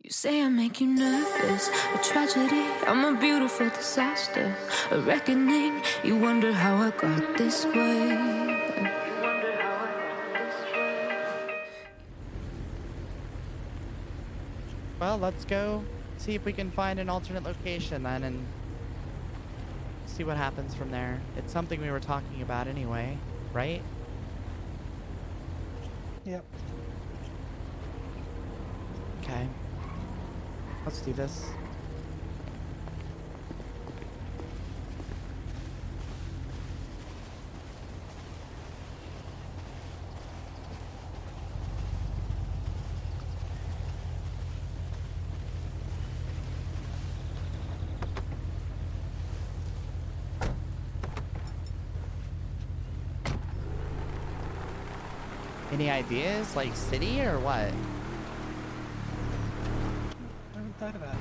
You say I make you nervous, a tragedy, I'm a beautiful disaster, a reckoning, you wonder how I got this way. Well, let's go see if we can find an alternate location then and see what happens from there. It's something we were talking about anyway, right? Yep. Okay. Let's do this. Any ideas? Like city or what? I haven't thought about it.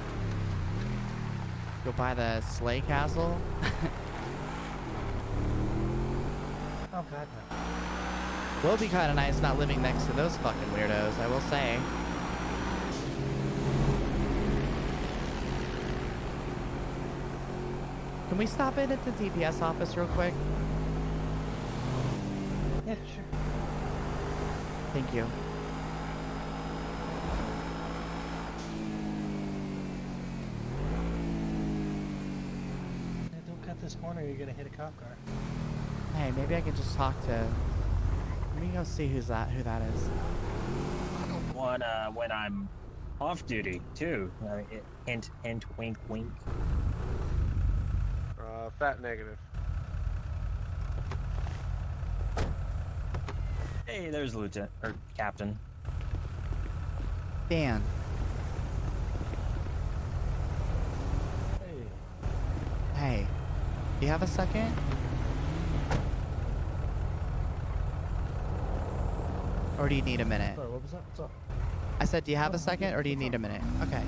Go buy the sleigh castle? Oh god, no. Will be kind of nice not living next to those fucking weirdos, I will say. Can we stop in at the DPS office real quick? Yeah, sure. Thank you. Yeah, don't cut this corner, you're gonna hit a cop car. Hey, maybe I can just talk to... Let me go see who that is. One when I'm off duty too. Hint, hint, wink, wink. Fat negative. Hey, there's Lieutenant or Captain. Dan. Hey. Hey. Do you have a second? Or do you need a minute? Sorry, what was that? What's up? I said, do you have a second or do you need a minute? Okay.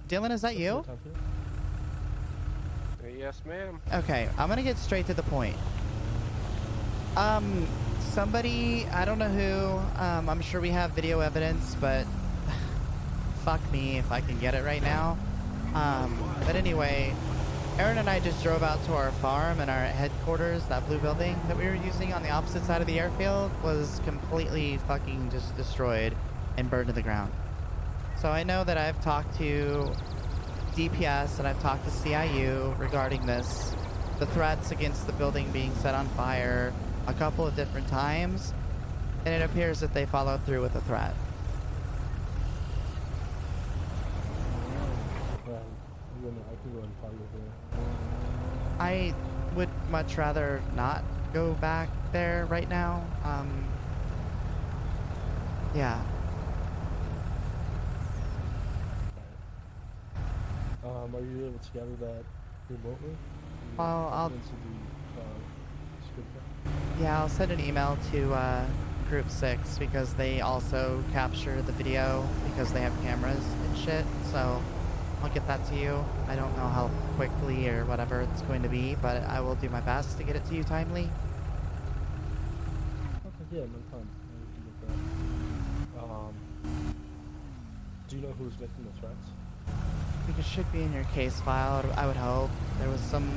Dylan, is that you? Yes, ma'am. Okay, I'm gonna get straight to the point. Somebody, I don't know who, I'm sure we have video evidence, but fuck me if I can get it right now. But anyway, Erin and I just drove out to our farm, and our headquarters, that blue building that we were using on the opposite side of the airfield, was completely fucking just destroyed and burned to the ground. So I know that I've talked to DPS and I've talked to CIU regarding this, the threats against the building being set on fire a couple of different times, and it appears that they followed through with the threat. I can go and follow you there. I would much rather not go back there right now. Yeah. Are you able to gather that remotely? Well, Yeah, I'll send an email to Group 6 because they also capture the video because they have cameras and shit, so I'll get that to you. I don't know how quickly or whatever it's going to be, but I will do my best to get it to you timely. okay, yeah, no problem. I can get that. Do you know who's making the threats? I think it should be in your case file, I would hope. There was some,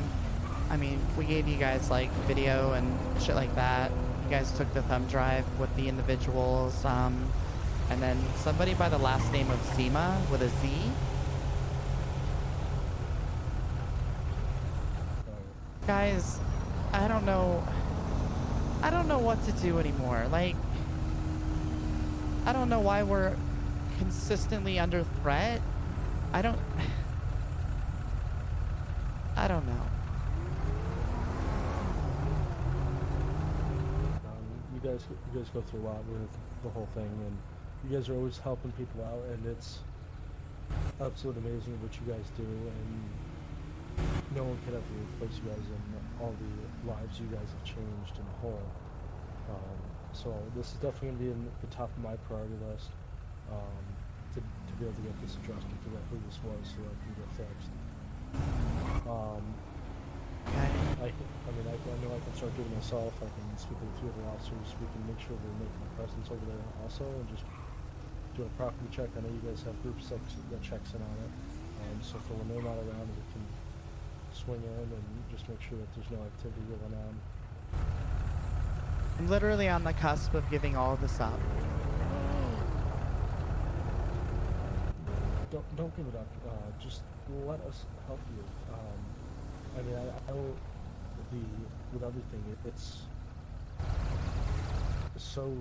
I mean, we gave you guys like video and shit like that. You guys took the thumb drive with the individuals, and then somebody by the last name of Zima with a Z. Guys, I don't know what to do anymore. Like, I don't know why we're consistently under threat. I don't know. You guys go through a lot with the whole thing, and you guys are always helping people out, and it's absolutely amazing what you guys do, and no one could ever replace you guys and all the lives you guys have changed in the whole. So this is definitely going to be in the top of my priority list, to be able to get this addressed and figure out who this was so that it can get fixed. I know I can start doing it myself. I can speak with a few other officers. We can make sure we're making a presence over there also, and just do do a property check. I know you guys have groups that checks in on it. So for when they're not around, we can swing in and just make sure that there's no activity going on. I'm literally on the cusp of giving all of this up. Don't give it up. Just let us help you. I mean, I will with everything. It's so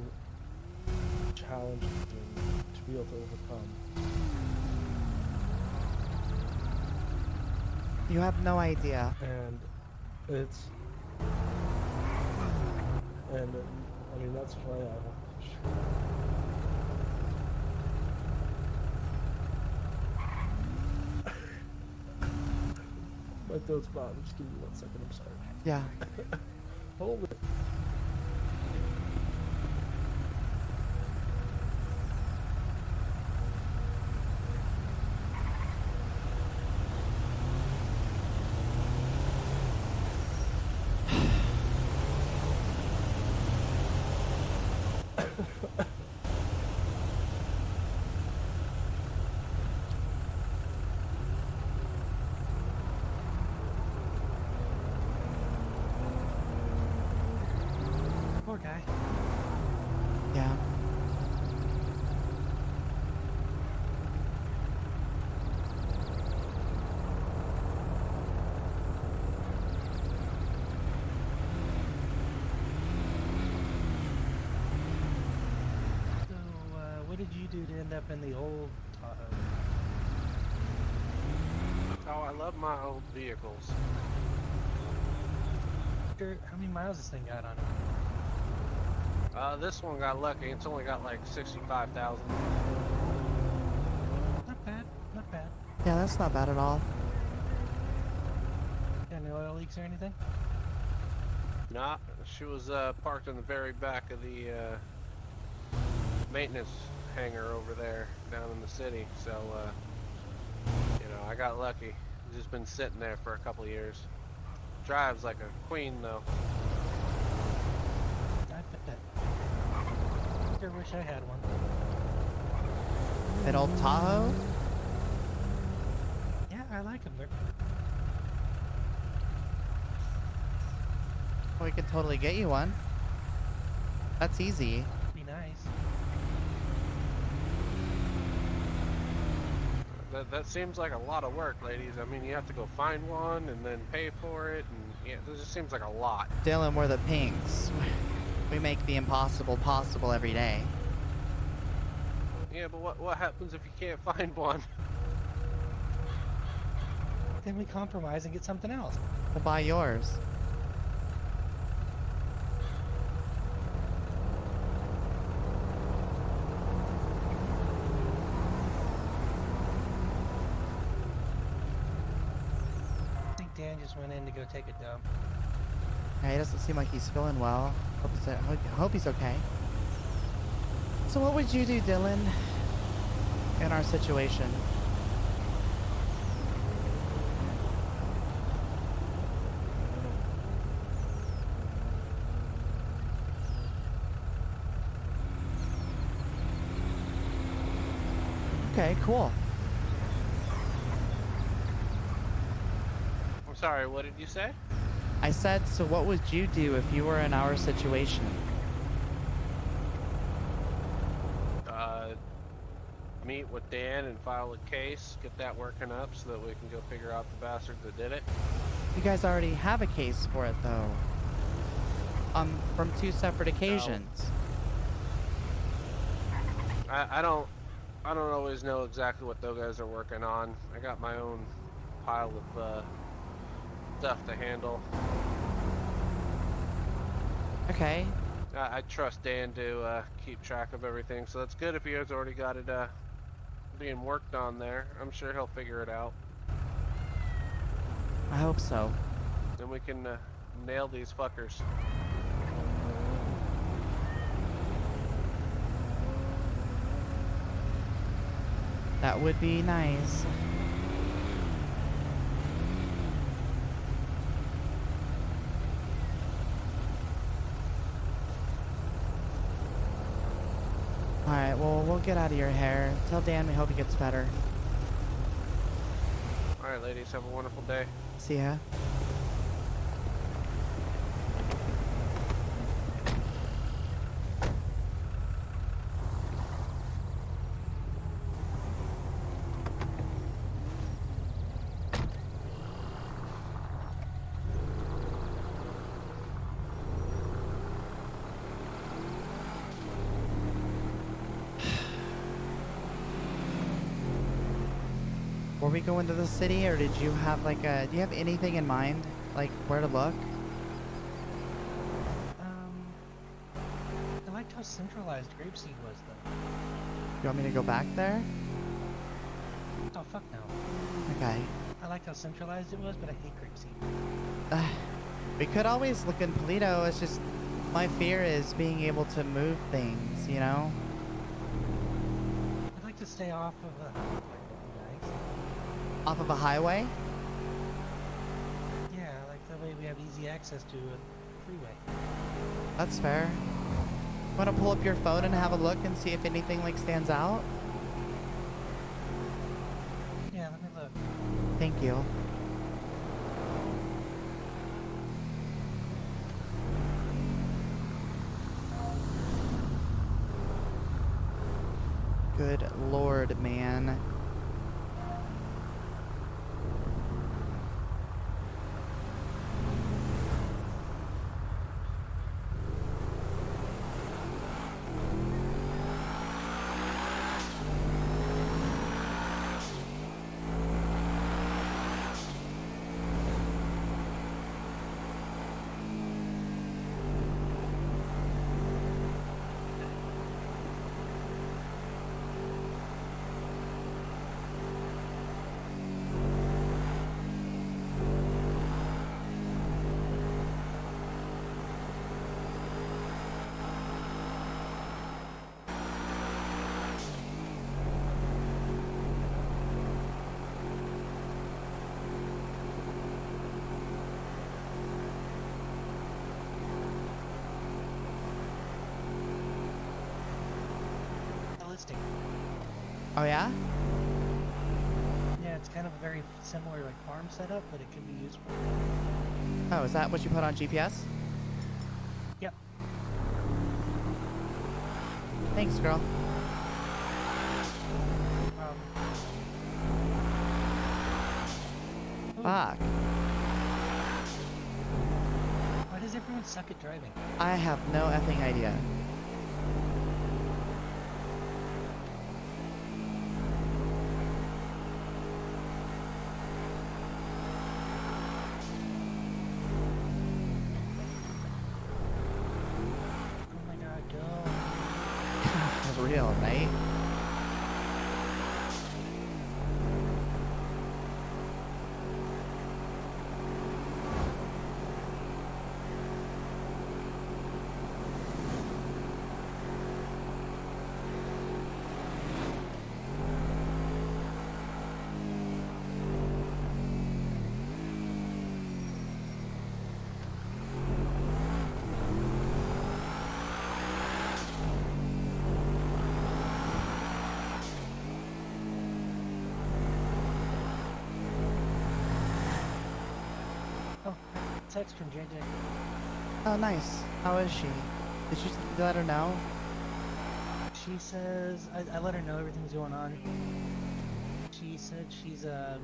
challenging to be able to overcome. You have no idea. And it's, and I mean, that's why my throat's bottom. Just give me 1 second. I'm sorry. Yeah. Hold it. Poor guy. Yeah. So, what did you do to end up in the old Tahoe? Oh, I love my old vehicles. How many miles this thing got on it? This one got lucky. It's only got like 65,000. Not bad, not bad. Yeah, that's not bad at all. Got any oil leaks or anything? Nah, she was parked in the very back of the maintenance hangar over there down in the city. So, you know, I got lucky. Just been sitting there for a couple of years. Drives like a queen though. I bet. Sure wish I had one. An old Tahoe? Yeah, I like them. We could totally get you one. That's easy. Be nice. That seems like a lot of work, ladies. I mean, you have to go find one and then pay for it, and yeah, this just seems like a lot. Dylan, we're the Pinks. We make the impossible possible every day. Yeah, but what happens if you can't find one? Then we compromise and get something else. We'll buy yours. I think Dan just went in to go take a dump. Yeah, he doesn't seem like he's feeling well. Hope he's okay. So what would you do, Dylan, in our situation? Okay, cool. I'm sorry, what did you say? I said, so what would you do if you were in our situation? Meet with Dan and file a case, get that working up so that we can go figure out the bastard that did it. You guys already have a case for it, though. From two separate occasions. I don't always know exactly what those guys are working on. I got my own pile of stuff to handle. Okay. I trust Dan to keep track of everything, so that's good if he has already got it being worked on there. I'm sure he'll figure it out. I hope so. Then we can nail these fuckers. That would be nice. Alright, well, we'll get out of your hair. Tell Dan we hope he gets better. All right, ladies, have a wonderful day. See ya. Were we going to the city, or did you have like a? Do you have anything in mind, like where to look? I liked how centralized Grapeseed was, though. You want me to go back there? Oh, fuck no. Okay. I liked how centralized it was, but I hate Grapeseed. We could always look in Polito. It's just my fear is being able to move things, you know? I'd like to stay off of the highway, guys. Off of a highway? Yeah, like that way we have easy access to a freeway. That's fair. Want to pull up your phone and have a look and see if anything like stands out? Yeah, let me look. Thank you. Good lord, man. Listing. Oh yeah? Yeah, it's kind of a very similar like farm setup, but it can be used for. Oh, is that what you put on GPS? Yep. Thanks, girl. Fuck. Why does everyone suck at driving? I have no effing idea. Oh my god, go. For real, right? Oh, text from JJ. Oh, nice. How is she? Did you let her know? She says, I let her know everything's going on. She said she's, ever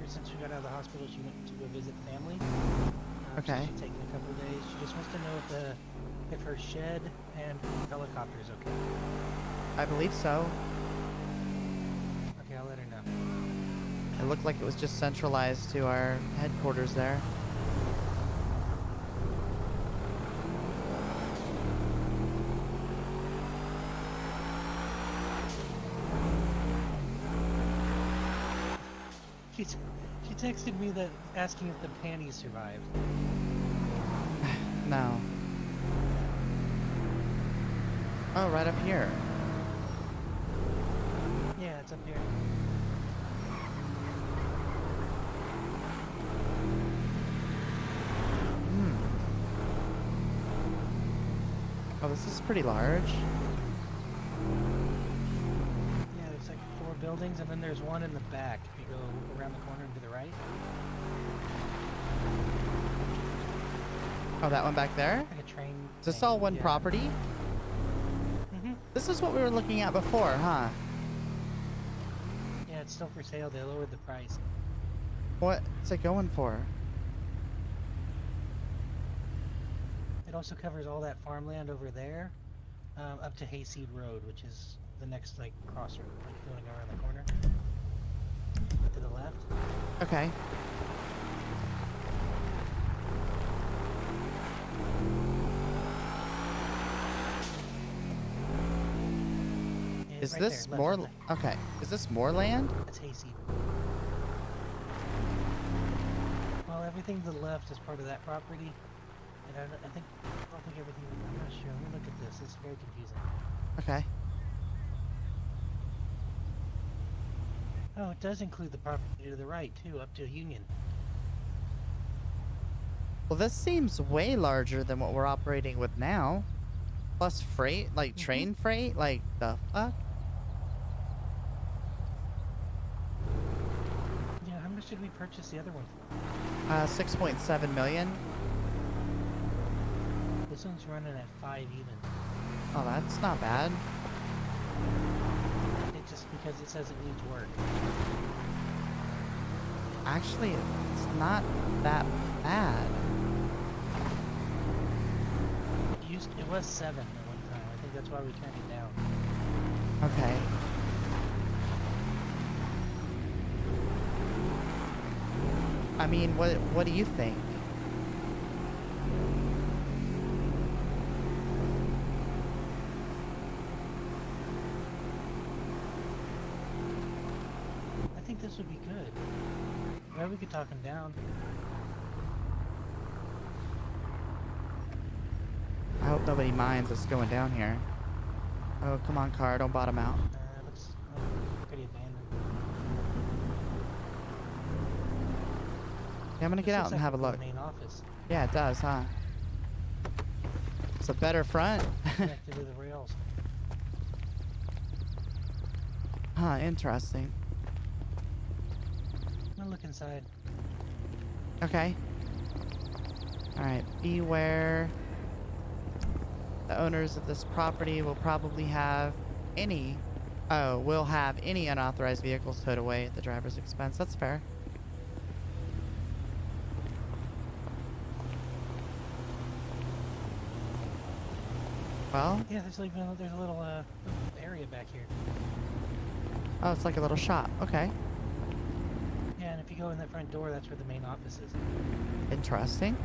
since she got out of the hospital, she went to go visit family. Okay. She's taking a couple of days. She just wants to know if her shed and helicopter is okay. I believe so. Okay, I'll let her know. It looked like it was just centralized to our headquarters there. She texted me that asking if the panties survived. No. Oh, right up here. Yeah, it's up here. Oh, this is pretty large. buildings, and then there's one in the back. If you go around the corner and to the right. Oh, that one back there? Like a train. Is this thing, all one yeah. property? Mm-hmm. This is what we were looking at before, huh? Yeah, it's still for sale. They lowered the price. What's it going for? It also covers all that farmland over there, up to Hayseed Road, which is the next like crossroad, like going around the corner to the left. Okay. Yeah, Is right this there, more? left. Okay. Is this more land? That's Hayseed. Well, everything to the left is part of that property, and I don't think everything. I'm not sure. Let me look at this. It's very confusing. Okay. Oh, it does include the property to the right too, up to Union. Well, this seems way larger than what we're operating with now. Plus freight, like train freight, like the fuck? Yeah, how much did we purchase the other one for? 6.7 million. This one's running at 5 even. Oh, that's not bad. It just because it says it needs work. Actually, it's not that bad. It was 7 at one time. I think that's why we turned it down. Okay. I mean, what do you think? I think this would be good. Well, we could talk him down. I hope nobody minds us going down here. Oh, come on, car, don't bottom out. It looks pretty abandoned. Yeah, I'm gonna get This out looks and like have a the look. Main office Yeah, it does, huh? It's a better front. connected to the rails. Huh, interesting. I'm gonna look inside. Okay. Alright, beware. The owners of this property will probably have will have any unauthorized vehicles towed away at the driver's expense. That's fair. Well, Yeah, there's a little area back here. oh, it's like a little shop. Okay. Yeah, and if you go in that front door, that's where the main office is. Interesting.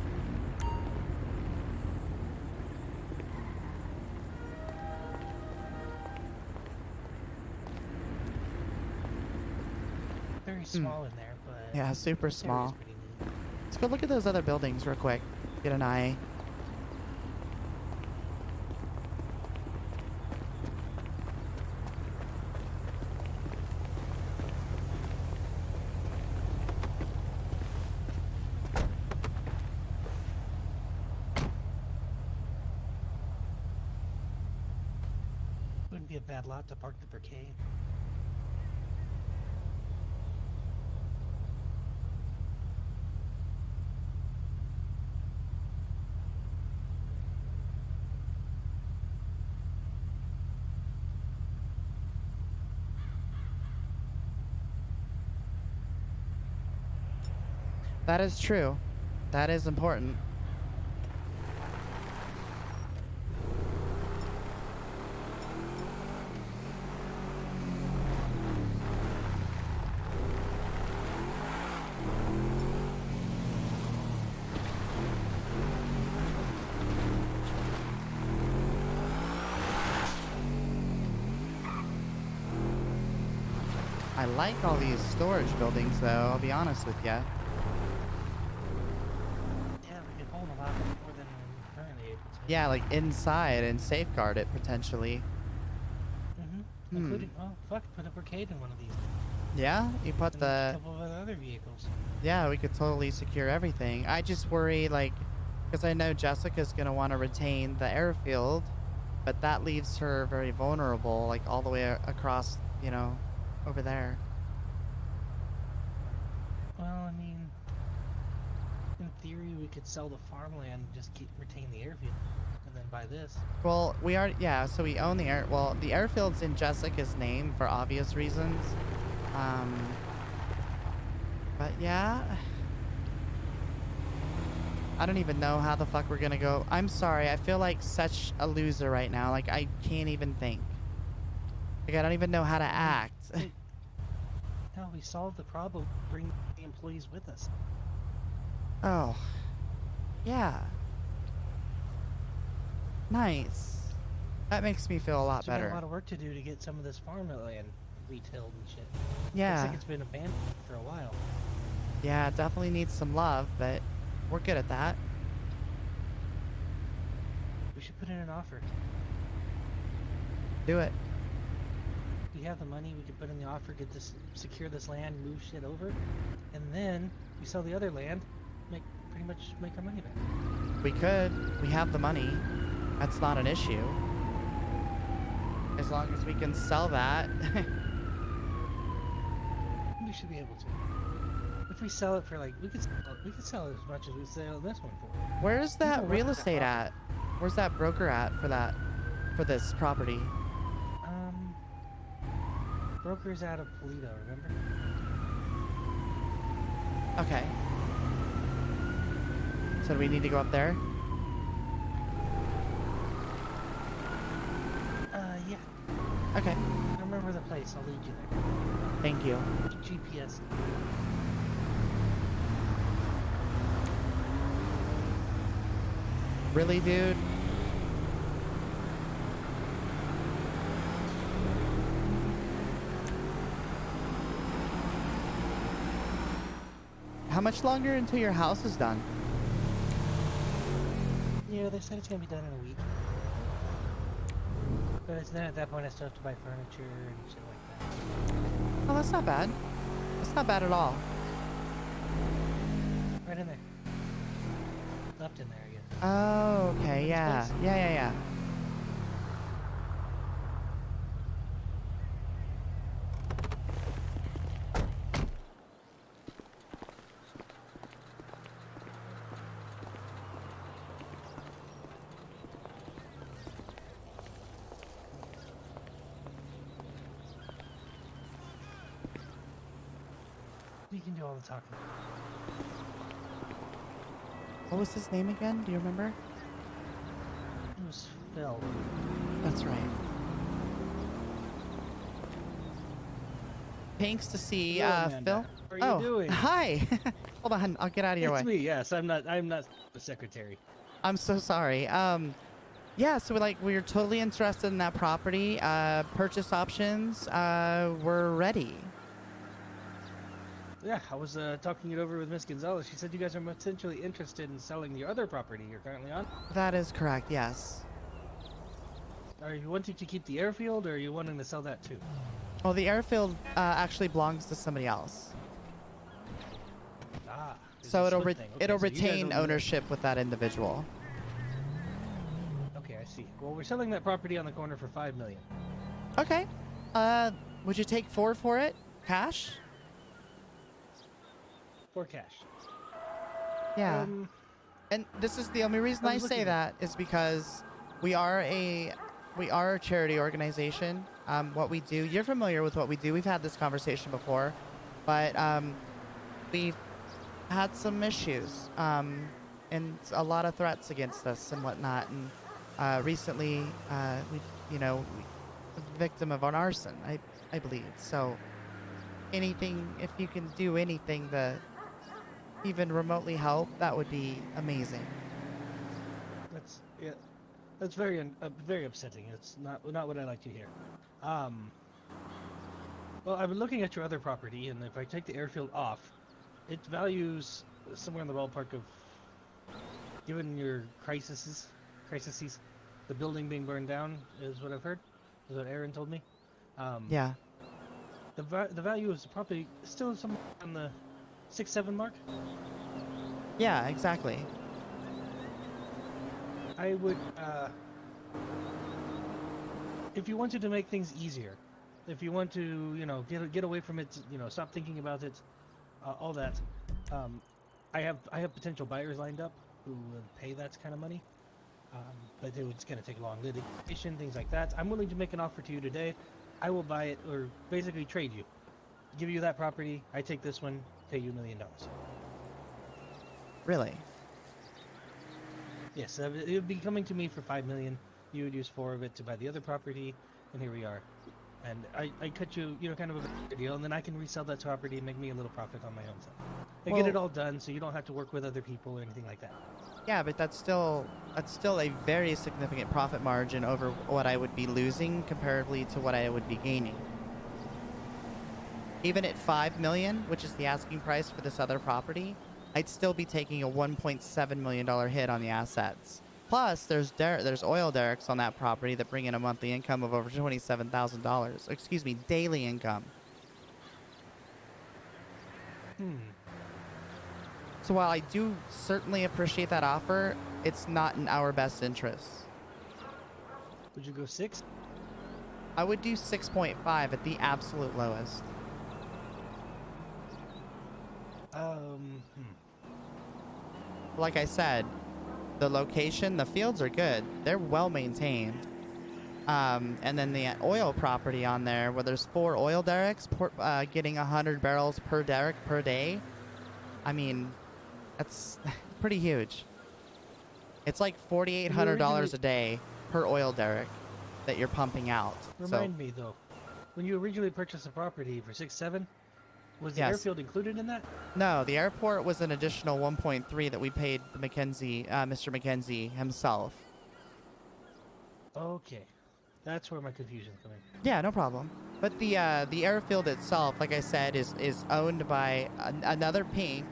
Very small in there, but Yeah, super this area's small. pretty neat. Let's go look at those other buildings real quick. Get an eye. Wouldn't be a bad lot to park the Brigade. That is true. That is important. I like all these storage buildings, though, I'll be honest with you. Yeah, we could hold a lot more than we're currently able to. Yeah, like inside and safeguard it potentially. Including, oh, fuck, put a Brigade in one of these. Yeah, you put And a the. couple of other vehicles. Yeah, we could totally secure everything. I just worry, like, because I know Jessica's gonna want to retain the airfield, but that leaves her very vulnerable, like all the way across, you know, over there. Well, I mean, in theory, we could sell the farmland and just retain the airfield, and then buy this. Well, we are, yeah, so we own the well, the airfield's in Jessica's name for obvious reasons. But yeah. I don't even know how the fuck we're gonna go. I'm sorry, I feel like such a loser right now. Like, I can't even think. Like, I don't even know how to act. No, we solved the problem. Bring the employees with us. Oh. Yeah. Nice. That makes me feel a lot So we got better. a lot of work to do to get some of this farmland retailed and shit. Yeah. Looks like it's been abandoned for a while. Yeah, it definitely needs some love, but we're good at that. We should put in an offer. Do it. We have the money, we could put in the offer, get this, secure this land, move shit over, and then we sell the other land, pretty much make our money back. We could. We have the money. That's not an issue. As long as we can sell that. We should be able to. If we sell it for like, we could sell it as much as we sell this one for. Where's that People real want that estate offer. at? Where's that broker at for this property? Broker's out of Polito, remember? Okay. So do we need to go up there? Yeah. Okay. I remember the place, I'll lead you there. Thank you. GPS. Really, dude? How much longer until your house is done? Yeah, they said it's gonna be done in a week. But then at that point I still have to buy furniture and shit like that. Oh, that's not bad. That's not bad at all. Right in there. Left in there, I guess. Oh, okay, This yeah. place? Yeah. We can do all the talking. What was his name again? Do you remember? It was Phil. That's right. Thanks to see, Hello, Amanda. Phil. How are you doing? Hi. Hold on, I'll get out of your It's way. me, yes. I'm not the secretary. I'm so sorry. Yeah, so we're totally interested in that property. Purchase options, we're ready. Yeah, I was talking it over with Miss Gonzalez. She said you guys are potentially interested in selling the other property you're currently on. That is correct, yes. Are you wanting to keep the airfield, or are you wanting to sell that too? Well, the airfield actually belongs to somebody else. Ah. it's So a it'll split thing. Okay, it'll so you guys retain own the- ownership with that individual. Okay, I see. Well, we're selling that property on the corner for $5 million. Okay. Would you take 4 for it? Cash? For cash. Yeah. And this is the only reason I I was say looking- that is because we are a charity organization. What we do, you're familiar with what we do. We've had this conversation before, but we've had some issues and a lot of threats against us and whatnot. And recently, we a victim of an arson, I believe. So anything, if you can do anything to even remotely help, that would be amazing. That's very very upsetting. It's not what I like to hear. Well, I've been looking at your other property, and if I take the airfield off, it values somewhere in the ballpark of, given your crises, the building being burned down is what I've heard. Is what Erin told me. Yeah. The value is probably still somewhere on the 6-7 mark. Yeah, exactly. I would, if you wanted to make things easier, if you want to, you know, get away from it, you know, stop thinking about it, all that. I have potential buyers lined up who will pay that kind of money, but it's going to take long litigation, things like that. I'm willing to make an offer to you today. I will buy it, or basically trade you, give you that property. I take this one, pay you $1 million. Really? Yes, it would be coming to me for $5 million. You would use 4 of it to buy the other property, and here we are. And I cut you, you know, kind of a better deal, and then I can resell that property and make me a little profit on my own side. And get it all done, so you don't have to work with other people or anything like that. Yeah, but that's still a very significant profit margin over what I would be losing comparatively to what I would be gaining. Even at $5 million, which is the asking price for this other property, I'd still be taking a $1.7 million hit on the assets. Plus, there's oil derricks on that property that bring in a monthly income of over $27,000. Excuse me, daily income. So while I do certainly appreciate that offer, it's not in our best interest. Would you go 6? I would do 6.5 at the absolute lowest. Like I said, the location, the fields are good. They're well maintained. And then the oil property on there, where there's 4 oil derricks, getting 100 barrels per derrick per day. I mean, that's pretty huge. It's like $4,800 a day per oil derrick that you're pumping out. Remind me though, when you originally purchased the property for 6.7, was the airfield included in that? No, the airport was an additional 1.3 that we paid the Mr. McKenzie himself. Okay, that's where my confusion's coming. Yeah, no problem. But the airfield itself, like I said, is owned by another Pink,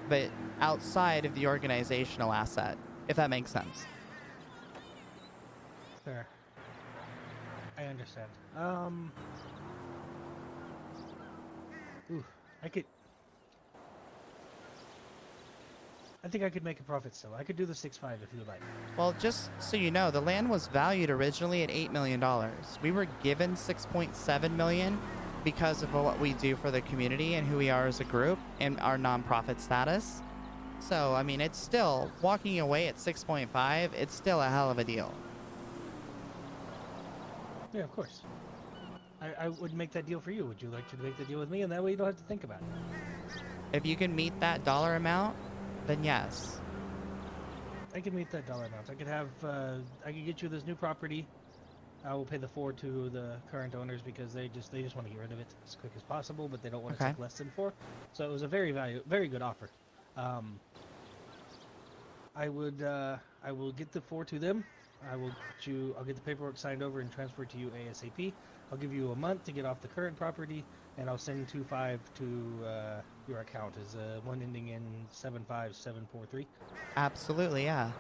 but outside of the organizational asset, if that makes sense. Fair. I understand. Ooh, I think I could make a profit still. I could do the 6.5 if you like. Well, just so you know, the land was valued originally at $8 million. We were given $6.7 million because of what we do for the community and who we are as a group and our nonprofit status. So, I mean, it's still, walking away at 6.5, it's still a hell of a deal. Yeah, of course. I would make that deal for you. Would you like to make the deal with me? And that way you don't have to think about it. If you can meet that dollar amount, then yes. I can meet that dollar amount. I could have, I could get you this new property. I will pay the 4 to the current owners because they just want to get rid of it as quick as possible, but they don't want to take less than 4. So it was a very good offer. I will get the 4 to them. I'll get the paperwork signed over and transferred to you ASAP. I'll give you a month to get off the current property, and I'll send 2.5 to your account. Is one ending in 75743? Absolutely, yeah.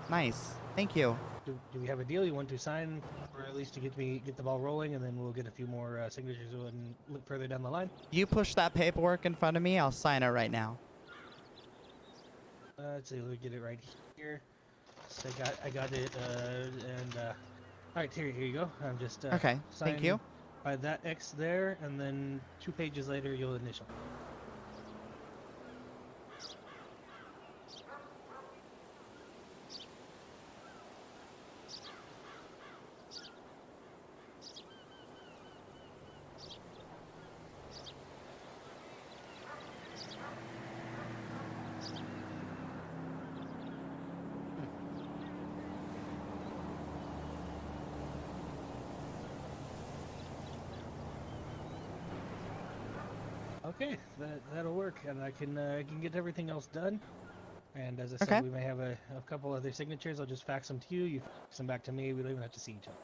Nice. Thank you. Do we have a deal you want to sign, or at least to get the ball rolling, and then we'll get a few more signatures and look further down the line? You push that paperwork in front of me, I'll sign it right now. Let's see, let me get it right here. So I got it, all right, here you go. I'm just okay. Thank you. By that X there, and then 2 pages later, you'll initial. Okay, that'll work, and I can get everything else done. And as I said, we may have a couple other signatures. I'll just fax them to you. You fax them back to me. We don't even have to see each other.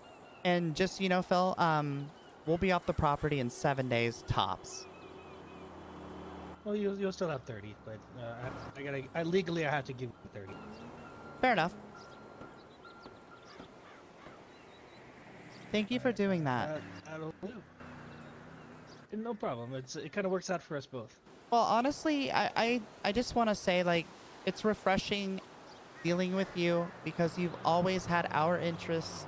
And just so you know, Phil, we'll be off the property in 7 days tops. Well, you'll still have 30, but legally I have to give you 30. Fair enough. Thank you for doing that. That'll do. No problem. It kind of works out for us both. Well, honestly, I just want to say, like, it's refreshing dealing with you because you've always had our interests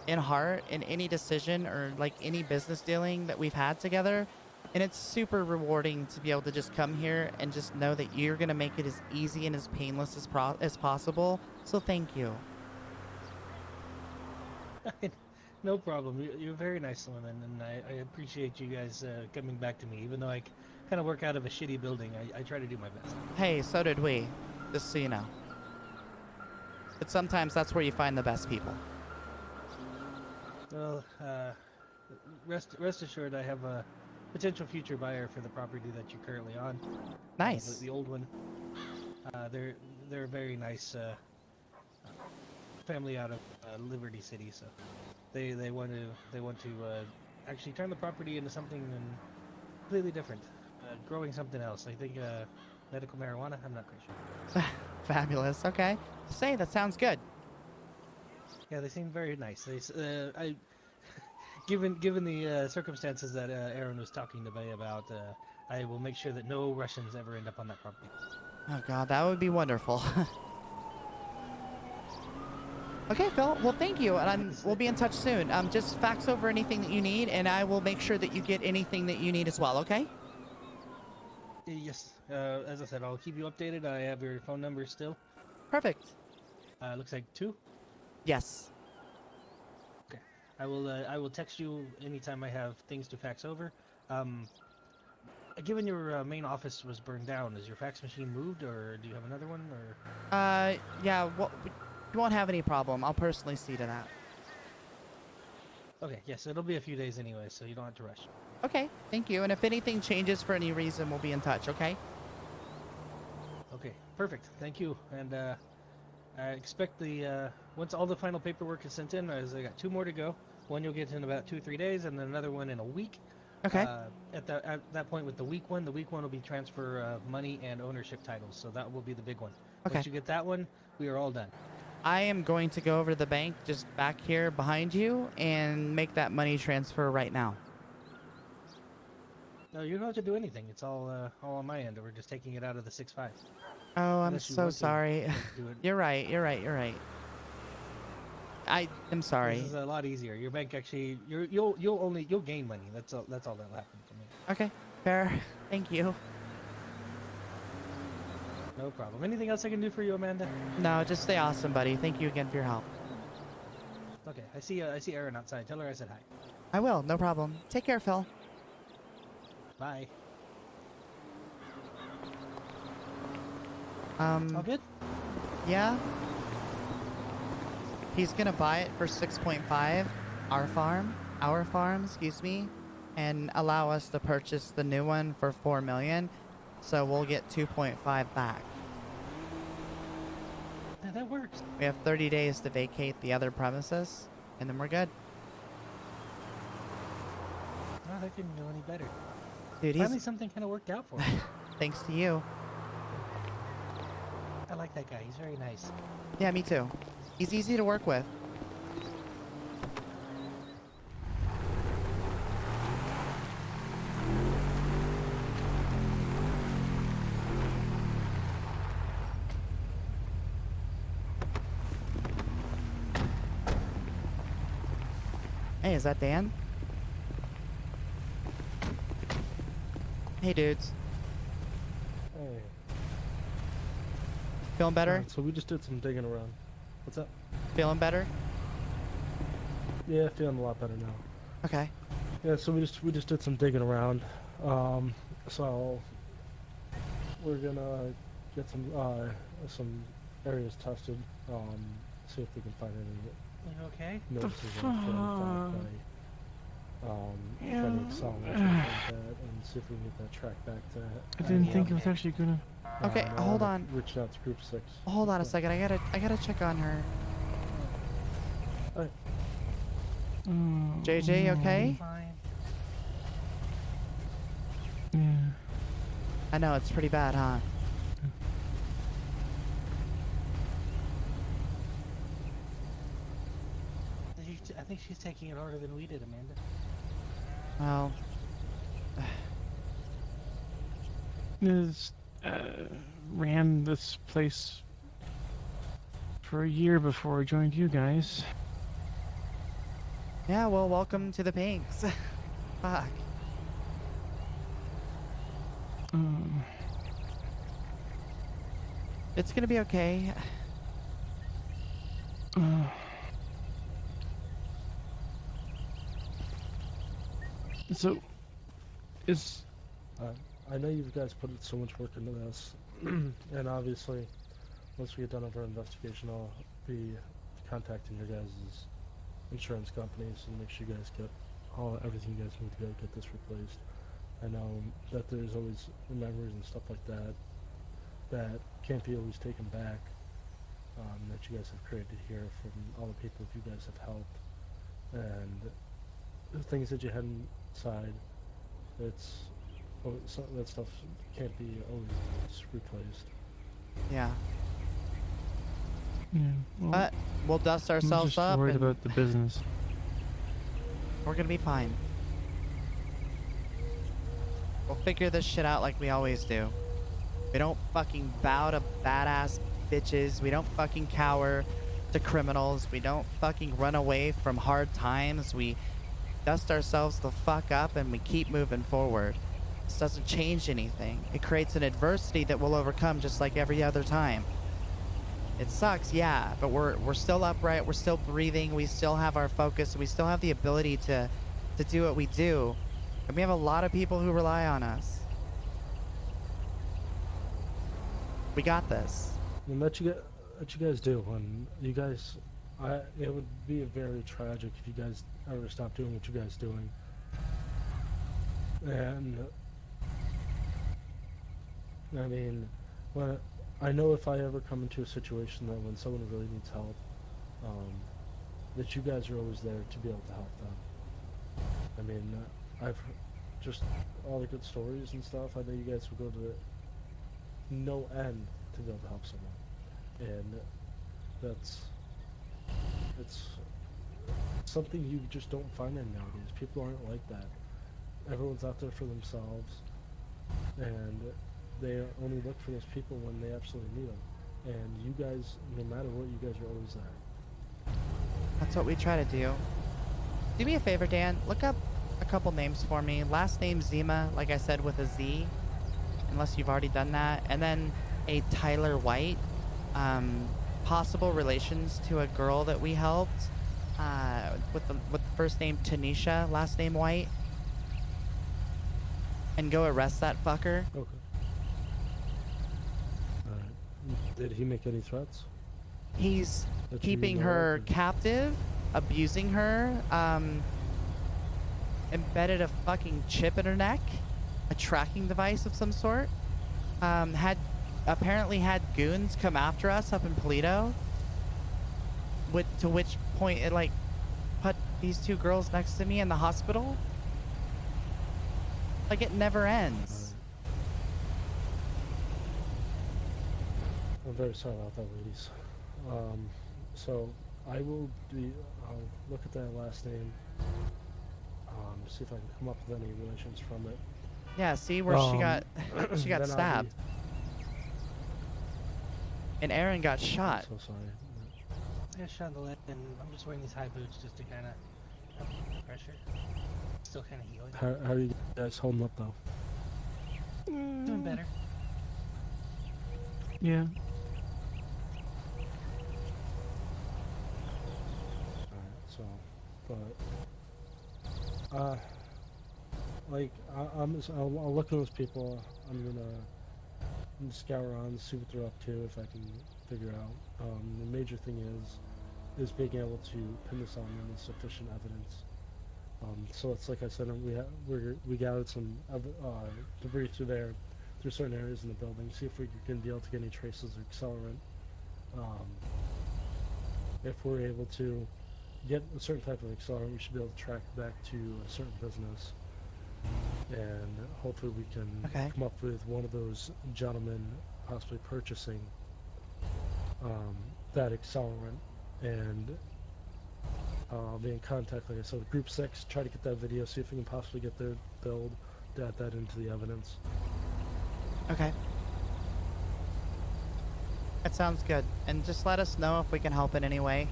in heart in any decision or like any business dealing that we've had together. And it's super rewarding to be able to just come here and just know that you're going to make it as easy and as painless as possible. So thank you. No problem. You're a very nice woman, and I appreciate you guys coming back to me. Even though I kind of work out of a shitty building, I try to do my best. Hey, so did we. Just so you know. But sometimes that's where you find the best people. Well, rest assured, I have a potential future buyer for the property that you're currently on. Nice. The old one. They're a very nice family out of Liberty City, so they want to actually turn the property into something completely different, growing something else. I think medical marijuana. I'm not quite sure. Fabulous. Okay. Say that sounds good. Yeah, they seem very nice. Given the circumstances that Erin was talking to me about, I will make sure that no Russians ever end up on that property. Oh God, that would be wonderful. Okay, Phil. Well, thank you, and we'll be in touch soon. Just fax over anything that you need, and I will make sure that you get anything that you need as well. Okay? Yes. As I said, I'll keep you updated. I have your phone number still. Perfect. Looks like 2. Yes. Okay. I will text you anytime I have things to fax over. Given your main office was burned down, is your fax machine moved, or do you have another one, or? Yeah. Well, you won't have any problem. I'll personally see to that. Okay. Yes, it'll be a few days anyway, so you don't have to rush. Okay. Thank you. And if anything changes for any reason, we'll be in touch. Okay? Okay. Perfect. Thank you. And I expect once all the final paperwork is sent in, as I got 2 more to go. One you'll get in about 2-3 days, and then another one in a week. Okay. At that point with the week one will be transfer of money and ownership titles, so that will be the big one. Okay. Once you get that one, we are all done. I am going to go over to the bank just back here behind you and make that money transfer right now. No, you don't have to do anything. It's all on my end. We're just taking it out of the 6.5. Oh, I'm Unless you so want to sorry. do it. You're right. I am sorry. This is a lot easier. Your bank actually, you'll gain money. That's all that'll happen for me. Okay, fair. Thank you. No problem. Anything else I can do for you, Amanda? No, just stay awesome, buddy. Thank you again for your help. Okay, I see Erin outside. Tell her I said hi. I will, no problem. Take care, Phil. Bye. All good? Yeah. He's gonna buy it for 6.5, our farm, excuse me, and allow us to purchase the new one for 4 million. So we'll get 2.5 back. Yeah, that works. We have 30 days to vacate the other premises, and then we're good. Oh, that couldn't go any better. Dude, Finally, something kind of worked out for me. Thanks to you. I like that guy. He's very nice. Yeah, me too. He's easy to work with. Hey, is that Dan? Hey, dudes. Hey. Feeling better? Alright, so we just did some digging around. What's up? Feeling better? Yeah, feeling a lot better now. Okay. Yeah, so we just did some digging around. So we're gonna get some areas tested. See if we can find any You okay? notices of any acceleration like that, and see if we can get that track back to. I didn't think it was actually gonna. Okay, hold on. Reached out to Group 6. Hold on a second. I gotta check on her. JJ, okay? Fine. Yeah. I know, it's pretty bad, huh? I think she's taking it harder than we did, Amanda. Well, Ran this place for a year before I joined you guys. Yeah, well, welcome to the Pinks. Fuck. It's gonna be okay. So, is I know you guys put so much work into this, and obviously, once we get done with our investigation, I'll be contacting your guys' insurance companies and make sure you guys get everything you guys need to go get this replaced. I know that there's always memories and stuff like that that can't be always taken back, that you guys have created here from all the people you guys have helped, and the things that you had inside. That stuff can't be always replaced. Yeah. yeah? Well, But we'll dust I'm ourselves just up worried and about the business. we're gonna be fine. We'll figure this shit out like we always do. We don't fucking bow to badass bitches. We don't fucking cower to criminals. We don't fucking run away from hard times. We dust ourselves the fuck up and we keep moving forward. This doesn't change anything. It creates an adversity that we'll overcome just like every other time. It sucks, yeah, but we're still upright. We're still breathing. We still have our focus. We still have the ability to do what we do. And we have a lot of people who rely on us. We got this. And that you guys do, and you guys, it would be very tragic if you guys ever stopped doing what you guys doing. And I mean, I know if I ever come into a situation that when someone really needs help, that you guys are always there to be able to help them. I mean, I've just all the good stories and stuff. I know you guys will go to no end to be able to help someone, and it's something you just don't find nowadays. People aren't like that. Everyone's out there for themselves, and they only look for those people when they absolutely need them. And you guys, no matter what, you guys are always there. That's what we try to do. Do me a favor, Dan. Look up a couple names for me. Last name Zima, like I said, with a Z, unless you've already done that. And then a Tyler White. Possible relations to a girl that we helped, with the first name Tanisha, last name White. And go arrest that fucker. Okay. Alright. Did he make any threats? He's That you keeping know her of, or- captive, abusing her, embedded a fucking chip in her neck, a tracking device of some sort, apparently had goons come after us up in Polito, to which point it like put these two girls next to me in the hospital. Like it never ends. I'm very sorry about that, ladies. So I'll look at that last name, see if I can come up with any relations from it. Yeah, see where she got then I'll stabbed. be- And Erin got I'm shot. so sorry. I got shot in the leg, and I'm just wearing these high boots just to kind of have pressure. Still kind of healing. How are you guys holding up though? Doing better. Yeah. Alright, so, like, I'll look at those people. I'm gonna scour around, see what they're up to, if I can figure out. The major thing is being able to pin this on them with sufficient evidence. So it's like I said, we gathered some debris through certain areas in the building. See if we can be able to get any traces of accelerant. If we're able to get a certain type of accelerant, we should be able to track back to a certain business, and hopefully we can come up with one of those gentlemen possibly purchasing that accelerant, and I'll be in contact, like I said, with Group 6, try to get that video, see if we can possibly get their build, add that into the evidence. Okay. That sounds good. And just let us know if we can help in any way.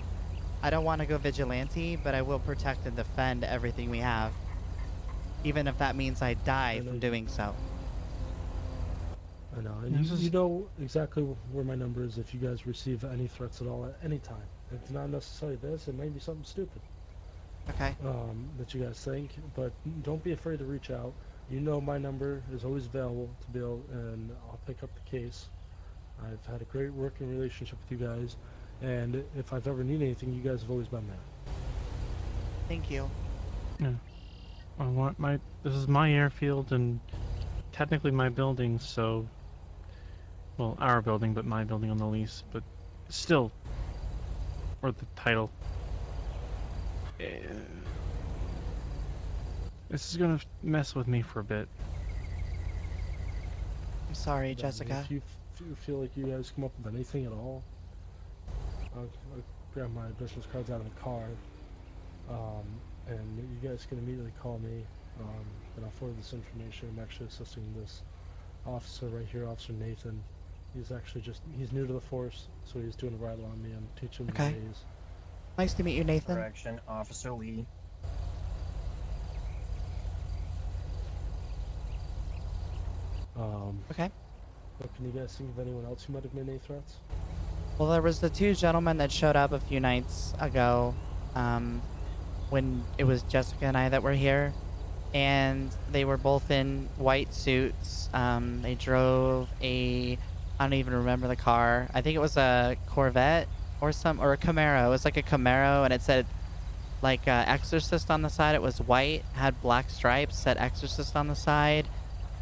I don't want to go vigilante, but I will protect and defend everything we have. Even if that means I die from doing so. I know, and you know exactly where my number is if you guys receive any threats at all at any time. It's not necessarily this, it might be something stupid. Okay. That you guys think, but don't be afraid to reach out. You know my number is always available to Bill, and I'll pick up the case. I've had a great working relationship with you guys, and if I've ever needed anything, you guys have always been there. Thank you. Yeah. I want this is my airfield and technically my building, so, well, our building, but my building on the lease, but still, or the title. This is gonna mess with me for a bit. I'm sorry, Jessica. If you feel like you guys come up with anything at all, I'll grab my business cards out of the car, and you guys can immediately call me, and I'll forward this information. I'm actually assisting this officer right here, Officer Nathan. He's actually he's new to the force, so he's doing a ride along me. I'm teaching him the ways. Nice to meet you, Nathan. Correction, Officer Lee. Okay. But can you guys think of anyone else who might have made any threats? Well, there was the two gentlemen that showed up a few nights ago, when it was Jessica and I that were here, and they were both in white suits. They drove I don't even remember the car. I think it was a Corvette or a Camaro. It was like a Camaro, and it said like Exorcist on the side. It was white, had black stripes, said Exorcist on the side.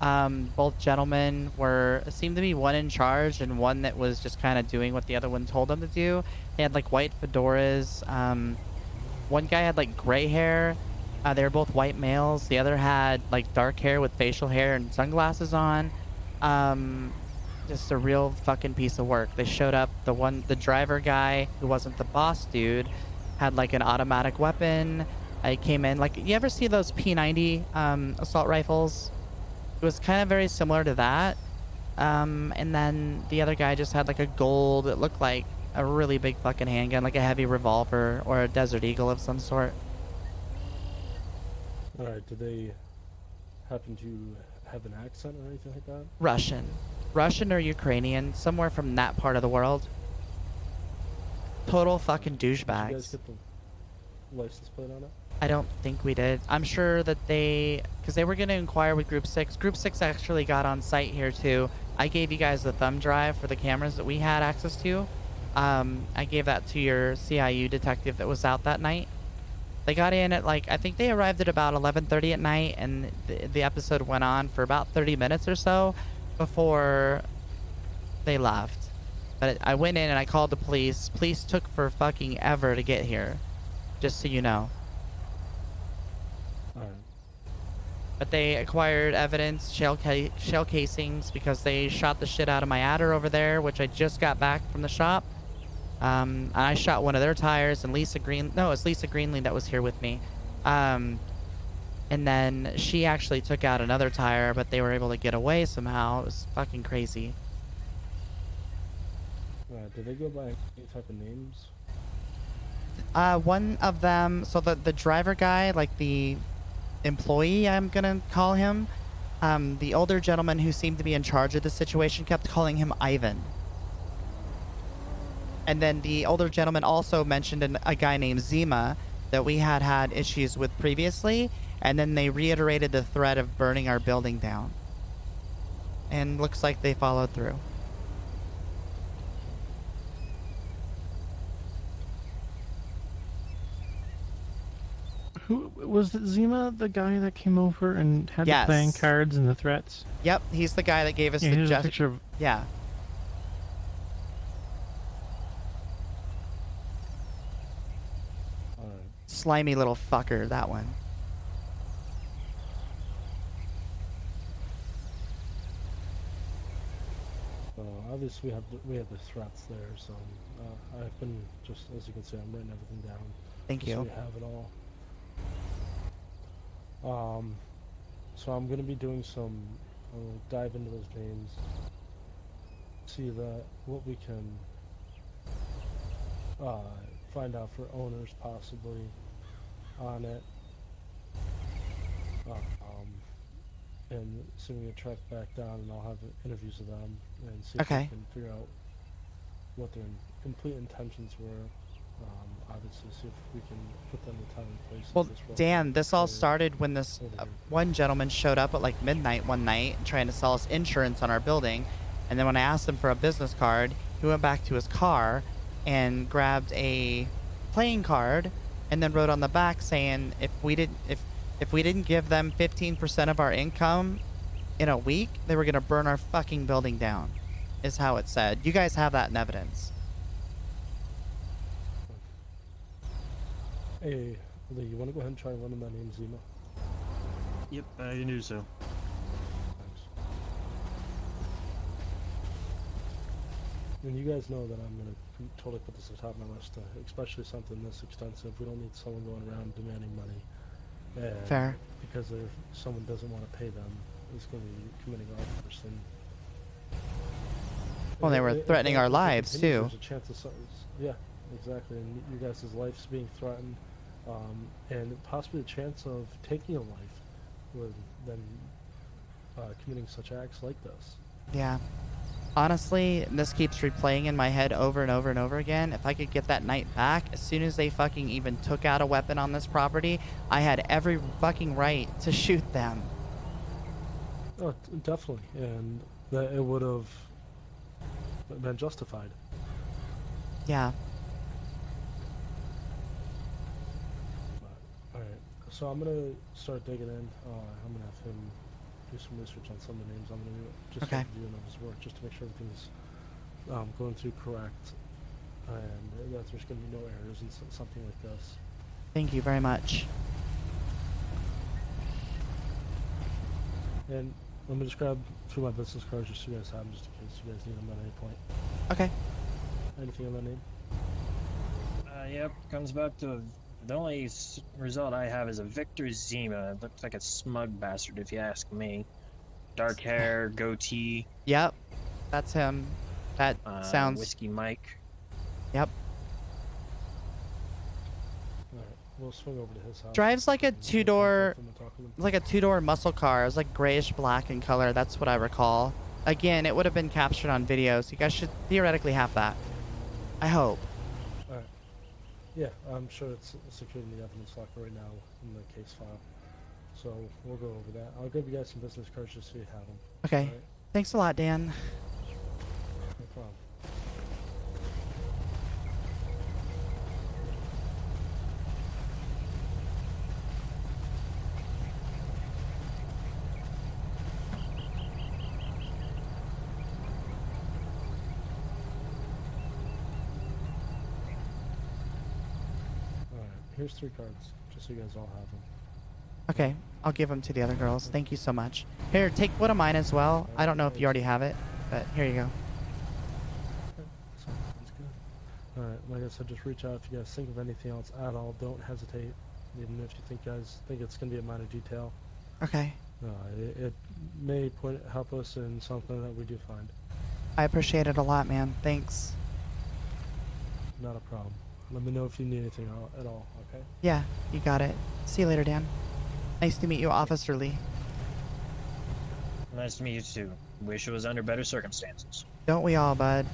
Both gentlemen seemed to be one in charge and one that was just kind of doing what the other one told them to do. They had like white fedoras. One guy had like gray hair. They were both white males. The other had like dark hair with facial hair and sunglasses on. Just a real fucking piece of work. They showed up. The driver guy who wasn't the boss dude had like an automatic weapon. I came in like, you ever see those P90 assault rifles? It was kind of very similar to that. And then the other guy just had like a gold, it looked like a really big fucking handgun, like a heavy revolver or a Desert Eagle of some sort. Alright, do they happen to have an accent or anything like that? Russian or Ukrainian, somewhere from that part of the world. Total fucking douchebags. Did you guys get the license plate on it? I don't think we did. I'm sure that because they were going to inquire with Group 6. Group 6 actually got on site here too. I gave you guys the thumb drive for the cameras that we had access to. I gave that to your CIU detective that was out that night. They got in at I think they arrived at about 11:30 at night, and the episode went on for about 30 minutes or so before they left. But I went in and I called the police. Police took for fucking ever to get here, just so you know. Alright. But they acquired evidence, shell casings, because they shot the shit out of my adder over there, which I just got back from the shop. I shot one of their tires, and it's Lisa Greenlee that was here with me. And then she actually took out another tire, but they were able to get away somehow. It was fucking crazy. Did they go by any type of names? One of them, so the driver guy, like the employee, I'm gonna call him, the older gentleman who seemed to be in charge of the situation kept calling him Ivan. And then the older gentleman also mentioned a guy named Zima that we had issues with previously, and then they reiterated the threat of burning our building down. And looks like they followed through. Who was it? Zima, the guy that came over and had Yes. the playing cards and the threats? Yep, he's the guy that gave us Yeah, the here's a picture of. Yeah. Alright. Slimy little fucker, that one. Obviously we have the threats there, so I've been, just as you can see, I'm writing everything down. Thank So you. we have it all. So I'm gonna be doing I'll dive into those names, see what we can find out for owners possibly on it. And so we can track back down, and I'll have interviews with them and see if we Okay. can figure out what their complete intentions were. Obviously, see if we can put them in time and place. Well, Dan, this all started when this one gentleman showed up at like midnight one night trying to sell us insurance on our building. And then when I asked him for a business card, he went back to his car and grabbed a playing card and then wrote on the back saying if we didn't give them 15% of our income in a week, they were going to burn our fucking building down, is how it said. You guys have that in evidence. Hey, Lee, you want to go ahead and try one of my names, Zima? Yep, I can do so. Thanks. And you guys know that I'm going to totally put this on top of my list, especially something this extensive. We don't need someone going around demanding money. And Fair. Because if someone doesn't want to pay them, it's going to be committing arson. Well, they were threatening our lives, too. There's a chance of yeah, exactly. And you guys' life's being threatened, and possibly a chance of taking a life with them committing such acts like this. Yeah. Honestly, this keeps replaying in my head over and over and over again. If I could get that night back, as soon as they fucking even took out a weapon on this property, I had every fucking right to shoot them. Oh, definitely. And that it would have been justified. Yeah. Alright, so I'm gonna start digging in. I'm gonna have him do some research on some of the names. I'm gonna just start reviewing of his work just to make sure everything's going through correct, and that there's gonna be no errors in something like this. Thank you very much. And let me just grab through my business cards just so you guys have them, just in case you guys need them at any point. Okay. Anything on that name? Yep, comes back to the only result I have is a Victor Zima. It looks like a smug bastard, if you ask me. Dark hair, goatee. Yep. That's him. That sounds... Whiskey Mike. Yep. Alright, we'll swing over to his house. Drives like a two-door... like a two-door muscle car. It was like grayish black in color. That's what I recall. Again, it would have been captured on video, so you guys should theoretically have that. I hope. Alright. Yeah, I'm sure it's secured in the evidence locker right now in the case file. So we'll go over that. I'll give you guys some business cards just so you have them. Okay. Alright? Thanks a lot, Dan. No problem. Here's 3 cards, just so you guys all have them. Okay. I'll give them to the other girls. Thank you so much. Here, take one of mine as well. I don't know if you already have it, but here you go. Okay, sounds good. Alright, like I said, just reach out if you guys think of anything else at all. Don't hesitate, even if you think it's going to be a minor detail. Okay. It may help us in something that we do find. I appreciate it a lot, man. Thanks. Not a problem. Let me know if you need anything at all, okay? Yeah, you got it. See you later, Dan. Nice to meet you, Officer Lee. Nice to meet you too. Wish it was under better circumstances. Don't we all, bud?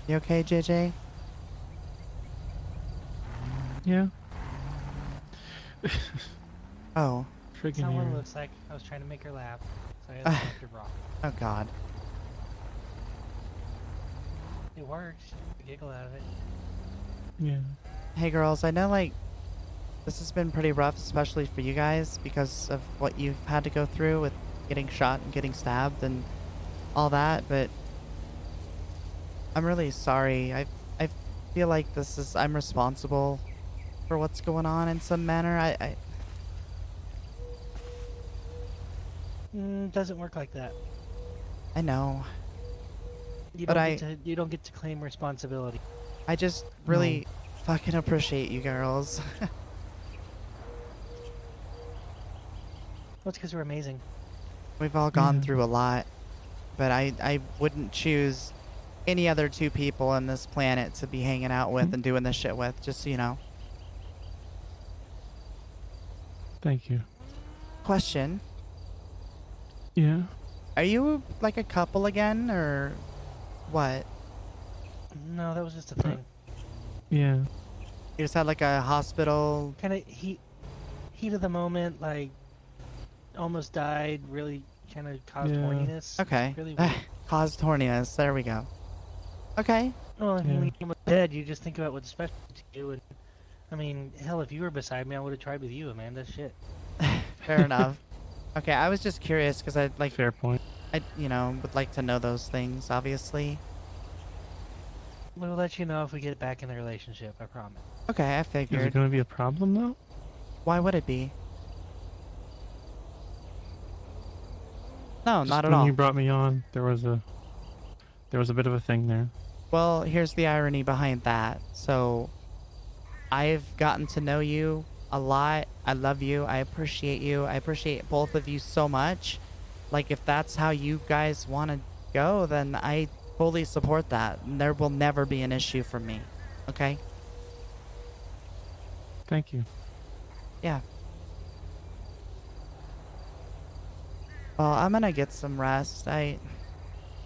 You okay, JJ? Yeah. Oh. That's Freaking not what it here. looks like. I was trying to make her laugh, so I had to make her rock. Oh, God. It worked. She got a giggle out of it. Yeah. Hey, girls, I know, like, this has been pretty rough, especially for you guys, because of what you've had to go through with getting shot and getting stabbed and all that, but I'm really sorry. I feel like I'm responsible for what's going on in some manner. Doesn't work like that. I know. You But you don't get to claim responsibility. I just really fucking appreciate you girls. That's because we're amazing. We've all gone Yeah. through a lot, but I wouldn't choose any other two people on this planet to be hanging out with and doing this shit with, just so you know. Thank you. Question. Yeah. Are you like a couple again, or what? No, that was just a thing. Yeah. You just had like a hospital... Kind of heat of the moment, like almost died, really kind of caused Yeah. horniness. Okay. Really weird. Caused horniness. There we go. Okay. Well, I mean, Yeah. when you're dead, you just think about what's special to you. And I mean, hell, if you were beside me, I would have tried with you, Amanda. Shit. Fair enough. Okay, I was just curious because I'd like, Fair point. I would like to know those things, obviously. We'll let you know if we get back in the relationship. I promise. Okay, I Is it figured. going to be a problem though? Why would it be? No, Just not at when all. you brought me on, there was a bit of a thing there. Well, here's the irony behind that. So, I've gotten to know you a lot. I love you. I appreciate you. I appreciate both of you so much. Like, if that's how you guys want to go, then I fully support that. There will never be an issue for me. Okay? Thank you. Yeah. Well, I'm gonna get some rest.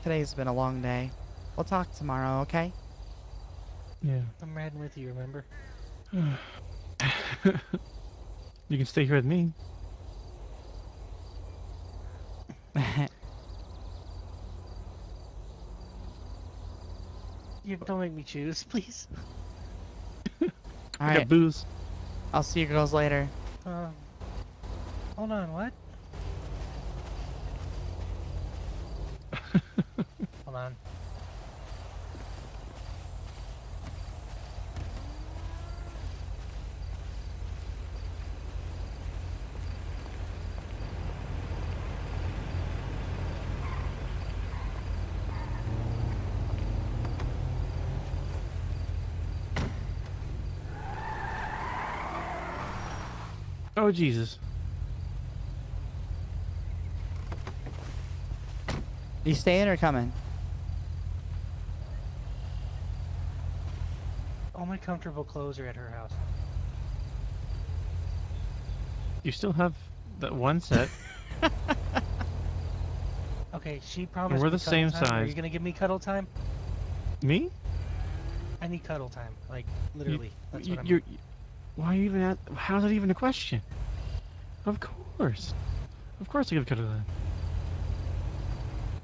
Today's been a long day. We'll talk tomorrow, okay? Yeah. I'm riding with you, remember? You can stay here with me. You don't make me choose, please. All I right. got booze. I'll see you girls later. Hold on, what? Hold on. Oh Jesus. You staying or coming? All my comfortable clothes are at her house. You still have that one set. Okay, she promised we're me the same cuddle time. Are you size. gonna give me cuddle time? Me? I need cuddle time. Like, literally. That's what I'm... You're. Why are you even at? How's that even a question? Of course. Of course I give cuddle time.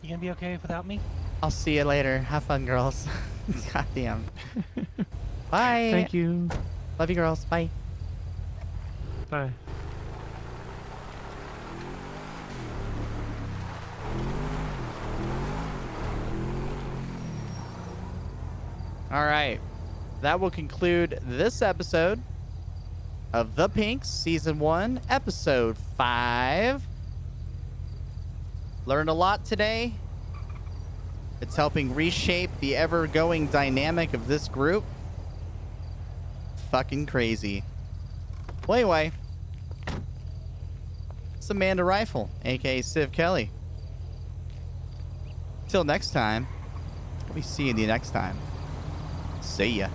You gonna be okay without me? I'll see you later. Have fun, girls. Goddamn. Bye. Thank you. Love you, girls. Bye. Bye. All right. That will conclude this episode of The Pinks, Season 1, Episode 5. Learned a lot today. It's helping reshape the ever-going dynamic of this group. Fucking crazy. Well, anyway. It's Amanda Rifle, a.k.a. Civ Kelly. Till next time. We see you the next time. See ya.